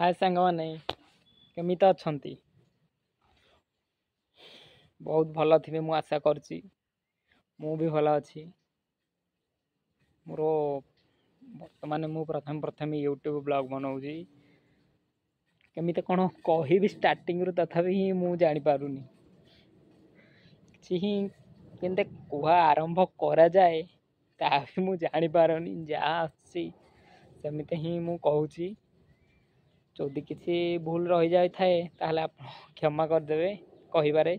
हाय सांगमाने केमिति अछंती। बहुत भल थे मु आशा करची। मु भी भल अच्छी। मोर बर्तमान मु प्रथम प्रथम यूट्यूब ब्लॉग बनाऊँगी। केमिति कौन कहि स्टार्टिंग रु तथापि ही मु जानी पारुनी किछि केनते कुहा आरंभ करा जाए ता भी मु जानी पारुनी। जहाँ आसी सेमिति ही मु कहूची। जदि किसी भूल रही जाए थाए ताहले आप क्षमा करदेवे कहिबारे।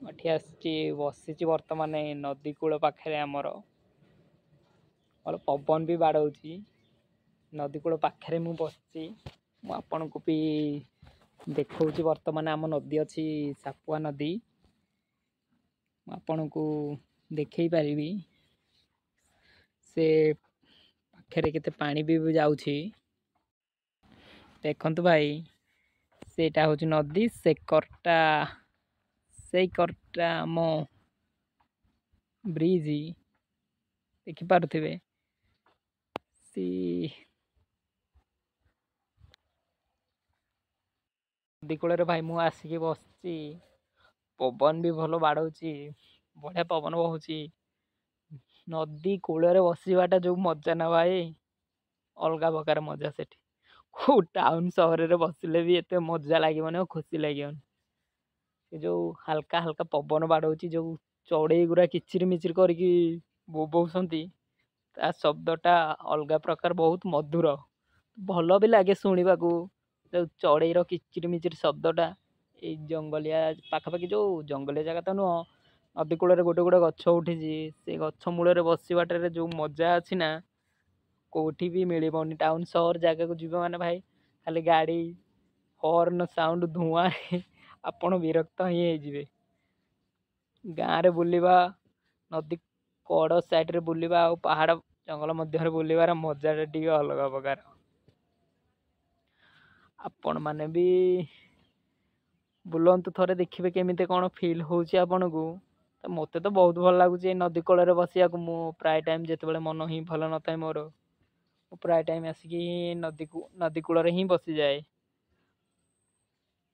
एठी आसी बसी वर्तमान नदी कूल पाखे आमर और पवन भी बाड़ौची। नदी कूल पाखे मु बसची। मु आपन को भी देखौची वर्तमान आम नदी अच्छी सापुआ नदी। आपन को देखई पारिबी से पाखे केते पानी भी जाउची। देखंतु भाई सेटा होची नदी से करटा मो ब्रिज देखि पारुथिबे। सी नदी कूल भाई मु आसिकी बसची। पवन भी भल बाड़ौची। बढ़िया पवन बहुची। नदी कूल बसवाटा जो मजा ना भाई अलगा प्रकार मजा सेठी। टाउन सहर में बसिले भी एते मजा लगे खुशी लगे। जो हल्का हल्का पवन बाड़ौची जो चढ़ई गुरा किचिर मिचिर करके बोबौसंती ता शब्दटा अलगा प्रकार बहुत मधुर भल भी लगे शुणा को। जो चढ़ईर किचिर मिचिर शब्दटा ये जंगलिया पाखापाखि जो जंगलिया जगह तो नुह नदी कूल गोटे गोटे गछ उठी से गछ मूल बसवाटे जो मजा अच्छी ना कोठी भी मिलबनी। टाउन सहर जगह को जीव माने भाई खाली गाड़ी हॉर्न साउंड धुआं आपण विरक्त ही जी। गाँव रे बुलवा नदी कड़ साइड रे बुलवा और पहाड़ जंगल मध्य बुलवार मजा टी अलग प्रकार। आपण माने भी बुलंतु थरे देखिए केमिते कौन फील होची आपन को। तो मते तो बहुत भल लगुच नदी कूल बसिया को। मु प्राय टाइम जिते मन ही भल न था मोर प्राय टाइम आसिकी नदी कूल ही बसी जाए।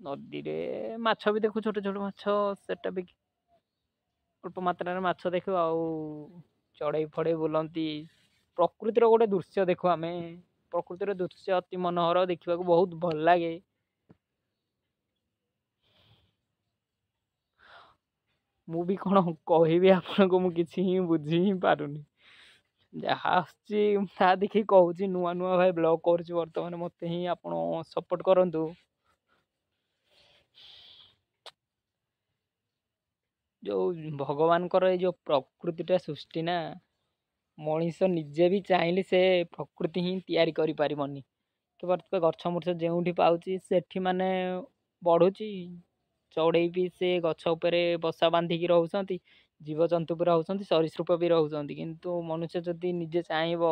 नदी रे माछ भी देखु छोट छोट माछ सेटा भी अल्प मात्रा माछ देखु आउ चढ़ई फड़ई बुलंती। प्रकृतिर गोटे दृश्य देखु आम प्रकृतिर दृश्य अति मनोहर देखा बहुत भल लगे। मु भी कौन कहबी आपन को किसी ही बुझी ही पारुनी। जहाँ आसा देखिए कहूँ नुआ नुआ भाई ब्लॉग कर बर्तमान मत ही आप सपोर्ट करंतु। जो भगवान जो प्रकृतिटा सृष्टि ना मनीष निजे भी चाहिए से प्रकृति ही तैयारी करि परिबनी। केवल गछ मूर्छ जो पाऊँच से माने बढ़ुची चढ़ई भी से गछ उपरे बसा बांधिकी रोचंती। जीवजंतु भी रोचंती सरीसृप भी रोचंती किंतु मनुष्य जदि निजे चाहब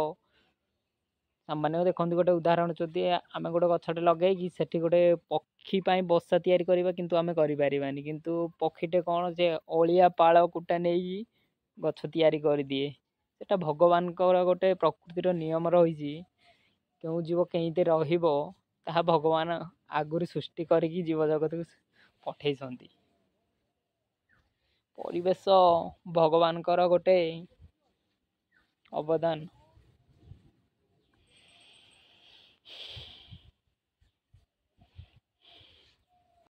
सामान्य देखते गोटे उदाहरण जदि आम गोटे गछटे लगे से गोटे पक्षी बसा तैयारी करवा किंतु आम करें किंतु पक्षीटे कौन से अलिया पाल कुटा नहीं गछ तैयारी कर दिए। सेटा भगवान गोटे प्रकृतिर नियम रही क्यों जीव कहीं रहा भगवान आगुरी सृष्टि करके जीव जगत को पठे। परिवेश भगवान गोटे अवदान।